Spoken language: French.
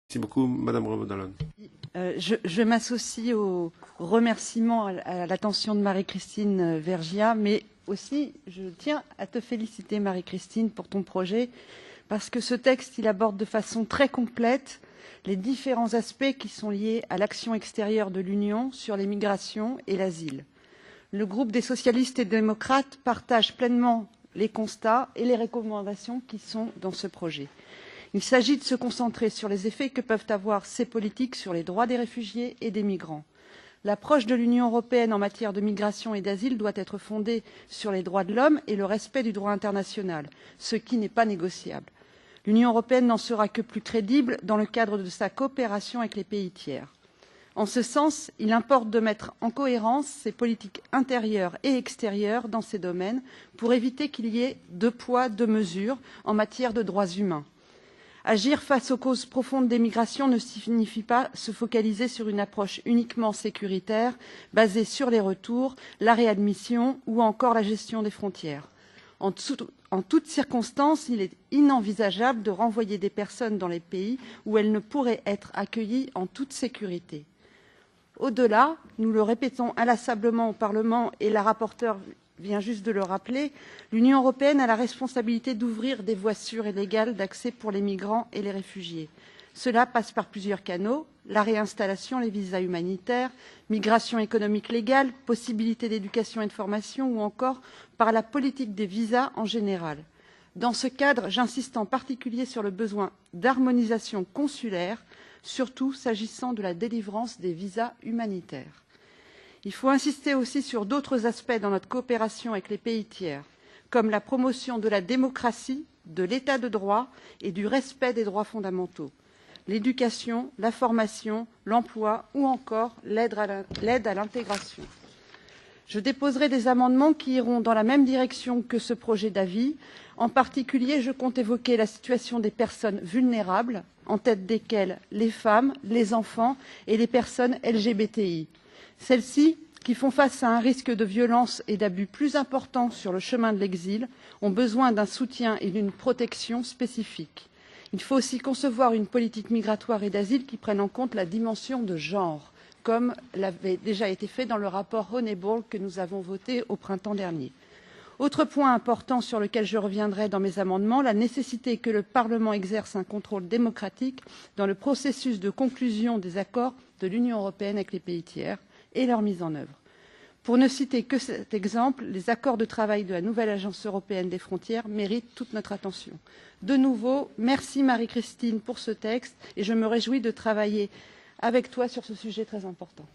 Merci beaucoup, Madame Revaud-Dallon. Je m'associe aux remerciements à l'attention de Marie-Christine Vergiat, mais aussi je tiens à te féliciter, Marie-Christine, pour ton projet, parce que ce texte il aborde de façon très complète les différents aspects qui sont liés à l'action extérieure de l'Union sur les migrations et l'asile. Le groupe des socialistes et démocrates partage pleinement les constats et les recommandations qui sont dans ce projet. Il s'agit de se concentrer sur les effets que peuvent avoir ces politiques sur les droits des réfugiés et des migrants. L'approche de l'Union européenne en matière de migration et d'asile doit être fondée sur les droits de l'homme et le respect du droit international, ce qui n'est pas négociable. L'Union européenne n'en sera que plus crédible dans le cadre de sa coopération avec les pays tiers. En ce sens, il importe de mettre en cohérence ses politiques intérieures et extérieures dans ces domaines pour éviter qu'il y ait deux poids, deux mesures en matière de droits humains. Agir face aux causes profondes des migrations ne signifie pas se focaliser sur une approche uniquement sécuritaire, basée sur les retours, la réadmission ou encore la gestion des frontières. En toutes circonstances, il est inenvisageable de renvoyer des personnes dans les pays où elles ne pourraient être accueillies en toute sécurité. Au-delà, nous le répétons inlassablement au Parlement et la rapporteure vient juste de le rappeler, l'Union européenne a la responsabilité d'ouvrir des voies sûres et légales d'accès pour les migrants et les réfugiés. Cela passe par plusieurs canaux, la réinstallation, les visas humanitaires, migration économique légale, possibilité d'éducation et de formation ou encore par la politique des visas en général. Dans ce cadre, j'insiste en particulier sur le besoin d'harmonisation consulaire, surtout s'agissant de la délivrance des visas humanitaires. Il faut insister aussi sur d'autres aspects dans notre coopération avec les pays tiers, comme la promotion de la démocratie, de l'état de droit et du respect des droits fondamentaux, l'éducation, la formation, l'emploi ou encore l'aide à l'intégration. Je déposerai des amendements qui iront dans la même direction que ce projet d'avis. En particulier, je compte évoquer la situation des personnes vulnérables, en tête desquelles les femmes, les enfants et les personnes LGBTI. Celles-ci, qui font face à un risque de violence et d'abus plus important sur le chemin de l'exil, ont besoin d'un soutien et d'une protection spécifiques. Il faut aussi concevoir une politique migratoire et d'asile qui prenne en compte la dimension de genre, comme l'avait déjà été fait dans le rapport Honeyball que nous avons voté au printemps dernier. Autre point important sur lequel je reviendrai dans mes amendements, la nécessité que le Parlement exerce un contrôle démocratique dans le processus de conclusion des accords de l'Union européenne avec les pays tiers et leur mise en œuvre. Pour ne citer que cet exemple, les accords de travail de la nouvelle Agence européenne des frontières méritent toute notre attention. De nouveau, merci Marie-Christine pour ce texte et je me réjouis de travailler avec toi sur ce sujet très important.